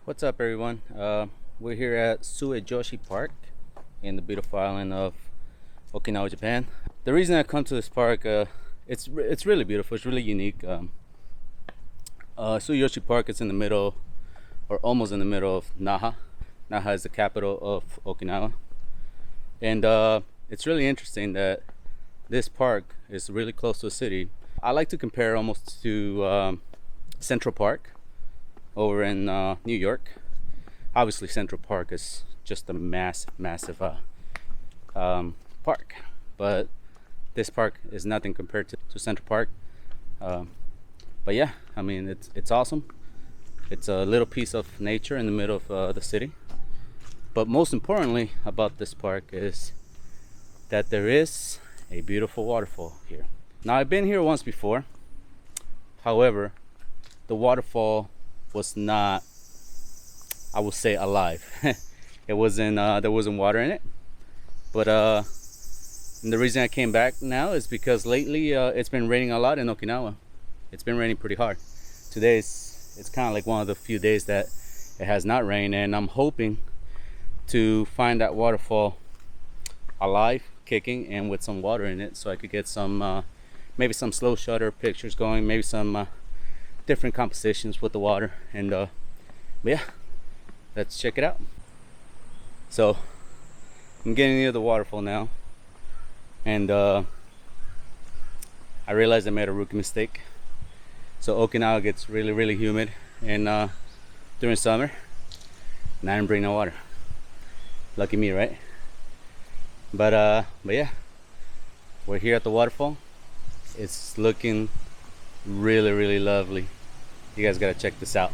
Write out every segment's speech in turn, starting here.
What's up, everyone? We're here at Suejoshi Park in the beautiful island of Okinawa, Japan. The reason I come to this park, it's really beautiful. It's really unique. Suejoshi Park is in the middle, or almost in the middle of Naha. Naha is the capital of Okinawa, and it's really interesting that this park is really close to a city. I like to compare almost to Central Park over in New York. Obviously, Central Park is just a massive park, but this park is nothing compared to Central Park. But yeah, I mean, it's awesome. It's a little piece of nature in the middle of the city. But most importantly about this park is that there is a beautiful waterfall here. Now, I've been here once before. However, the waterfall was not, I would say, alive. It wasn't there wasn't water in it. But and the reason I came back now is because lately it's been raining a lot in Okinawa. It's been raining pretty hard. Today it's kind of like one of the few days that it has not rained, and I'm hoping to find that waterfall alive, kicking, and with some water in it, so I could get some maybe some slow shutter pictures going, maybe some different compositions with the water. And but yeah, let's check it out. So I'm getting near the waterfall now, and I realized I made a rookie mistake. So Okinawa gets really humid and during summer, and I didn't bring no water. Lucky me, right? But yeah, we're here at the waterfall. It's looking really lovely. You guys gotta check this out.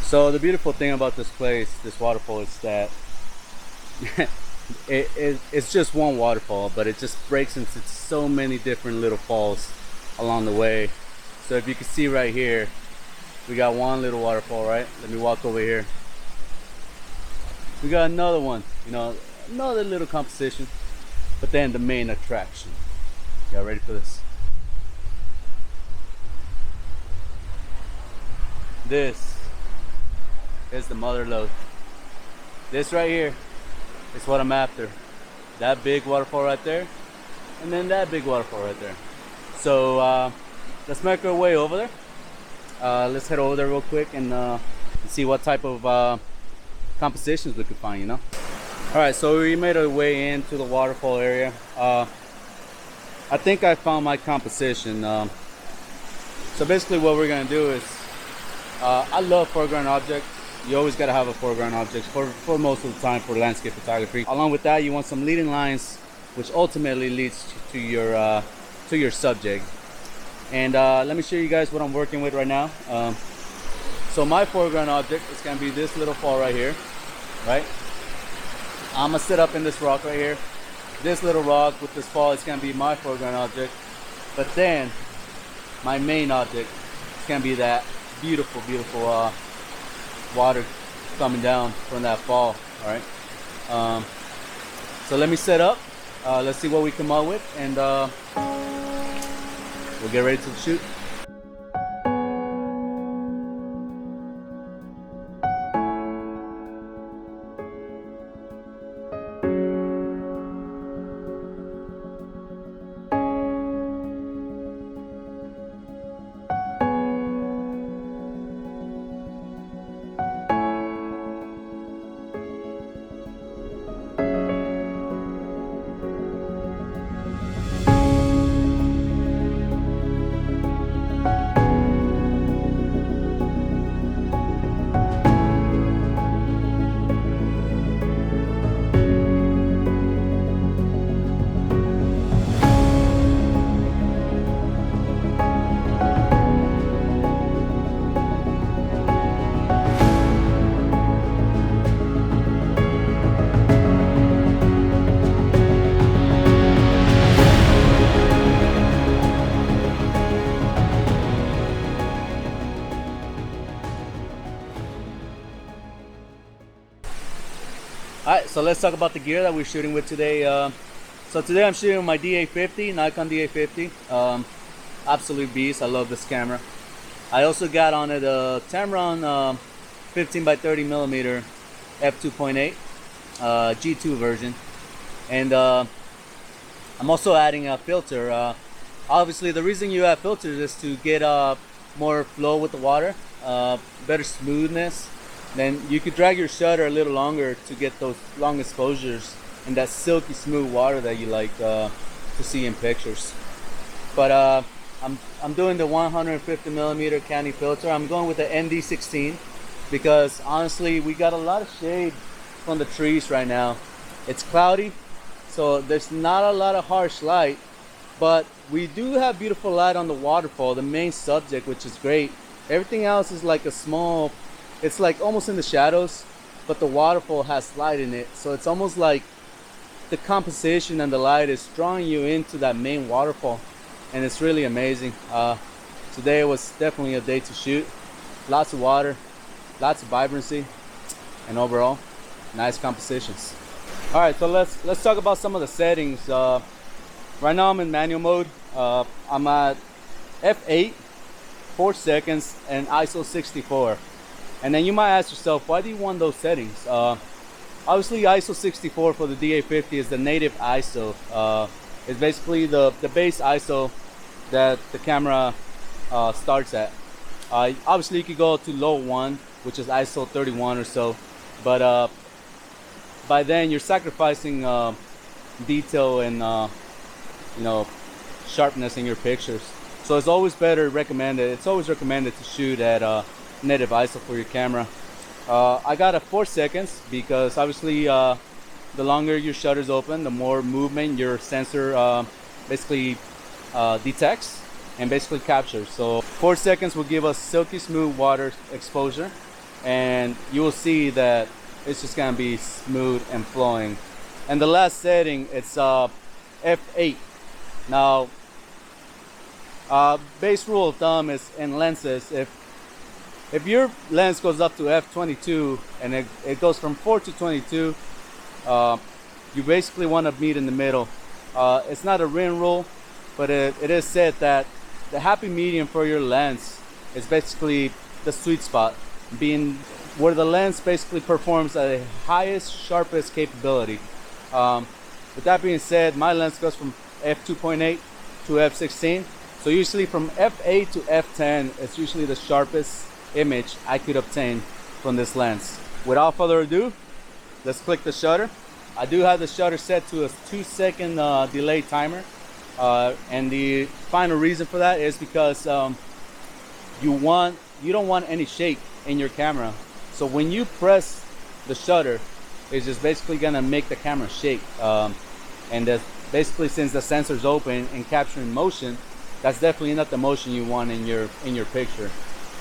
So the beautiful thing about this place, this waterfall, is that it's just one waterfall, but it just breaks into so many different little falls along the way. So if you can see right here, we got one little waterfall, right? Let me walk over here. We got another one, another little composition, but then the main attraction. Y'all ready for this? This is the mother lode. This right here is what I'm after. That big waterfall right there, and then that big waterfall right there. So let's make our way over there. Let's head over there real quick and see what type of compositions we could find. All right, so we made our way into the waterfall area. I think I found my composition. So basically what we're gonna do is, I love foreground objects. You always got to have a foreground object for most of the time for landscape photography. Along with that, you want some leading lines, which ultimately leads to your subject. And let me show you guys what I'm working with right now. So my foreground object is going to be this little fall right here, right? I'm gonna sit up in this rock right here. This little rock with this fall is going to be my foreground object. But then my main object is going to be that beautiful water coming down from that fall. All right, so let me set up, let's see what we come up with, and we'll get ready to shoot. Alright, so let's talk about the gear that we're shooting with today. So today I'm shooting with my DA50, Nikon DA50. Absolute beast, I love this camera. I also got on it a Tamron 15 by 30 millimeter f2.8 G2 version, and I'm also adding a filter. Obviously, the reason you add filters is to get more flow with the water, better smoothness. Then you could drag your shutter a little longer to get those long exposures and that silky smooth water that you like to see in pictures. But I'm doing the 150 millimeter candy filter. I'm going with the ND16 because honestly we got a lot of shade from the trees right now. It's cloudy, so there's not a lot of harsh light, but we do have beautiful light on the waterfall, the main subject, which is great. Everything else is like a small, it's like almost in the shadows, but the waterfall has light in it, so it's almost like the composition and the light is drawing you into that main waterfall, and it's really amazing. Today was definitely a day to shoot. Lots of water, lots of vibrancy, and overall nice compositions. All right, so let's talk about some of the settings. Right now I'm in manual mode. I'm at f8, 4 seconds, and ISO 64. And then you might ask yourself, why do you want those settings? Obviously ISO 64 for the DA50 is the native ISO. It's basically the base ISO that the camera starts at. Obviously you could go to low 1, which is ISO 31 or so, but by then you're sacrificing detail and sharpness in your pictures. So it's always recommended to shoot at native ISO for your camera. I got a 4 seconds because obviously the longer your shutter's open, the more movement your sensor basically detects and basically captures. So 4 seconds will give us silky smooth water exposure, and you will see that it's just gonna be smooth and flowing. And the last setting, it's f8. Now base rule of thumb is in lenses, if your lens goes up to f22 and it goes from 4 to 22, you basically want to meet in the middle. It's not a written rule, but it is said that the happy medium for your lens is basically the sweet spot, being where the lens basically performs at the highest, sharpest capability. With that being said, my lens goes from f2.8 to f16. So usually from f8 to f10, it's usually the sharpest image I could obtain from this lens. Without further ado, let's click the shutter. I do have the shutter set to a 2-second delay timer, and the final reason for that is because you don't want any shake in your camera. So when you press the shutter, it's just basically gonna make the camera shake, and that's basically, since the sensor's open and capturing motion, that's definitely not the motion you want in your picture.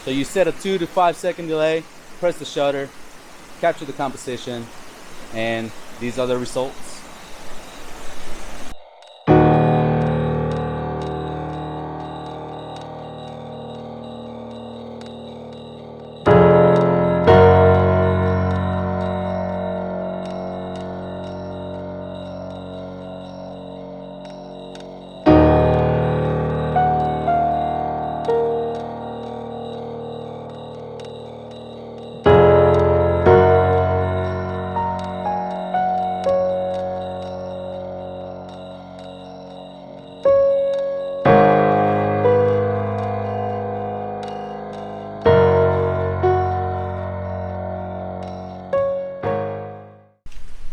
So you set a 2 to 5 second delay, press the shutter, capture the composition, and these are the results.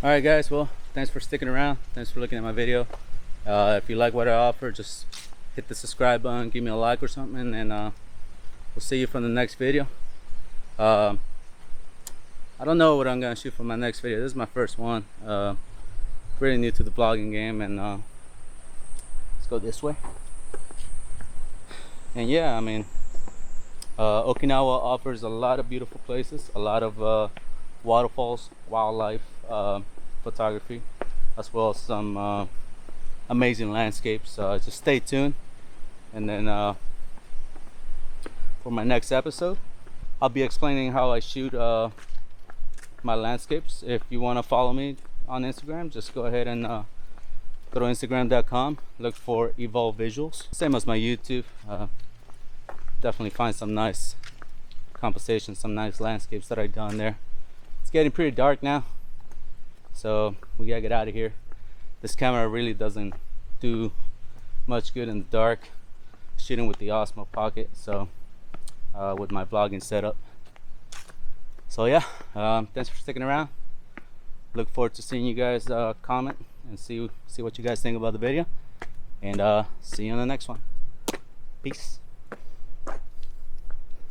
Alright guys, well, thanks for sticking around. Thanks for looking at my video. If you like what I offer, just hit the subscribe button, give me a like or something, and we'll see you from the next video. I don't know what I'm gonna shoot for my next video. This is my first one. Pretty new to the vlogging game, and let's go this way. And yeah, I mean, Okinawa offers a lot of beautiful places, a lot of waterfalls, wildlife, photography, as well as some amazing landscapes. Just stay tuned, and then for my next episode I'll be explaining how I shoot my landscapes. If you want to follow me on Instagram, just go ahead and go to Instagram.com, look for Evolve Visuals, same as my YouTube. Definitely find some nice composition, some nice landscapes that I've done there. It's getting pretty dark now, so we gotta get out of here. This camera really doesn't do much good in the dark, shooting with the Osmo Pocket, so with my vlogging setup. So yeah, thanks for sticking around. Look forward to seeing you guys comment and see what you guys think about the video, and see you on the next one. Peace.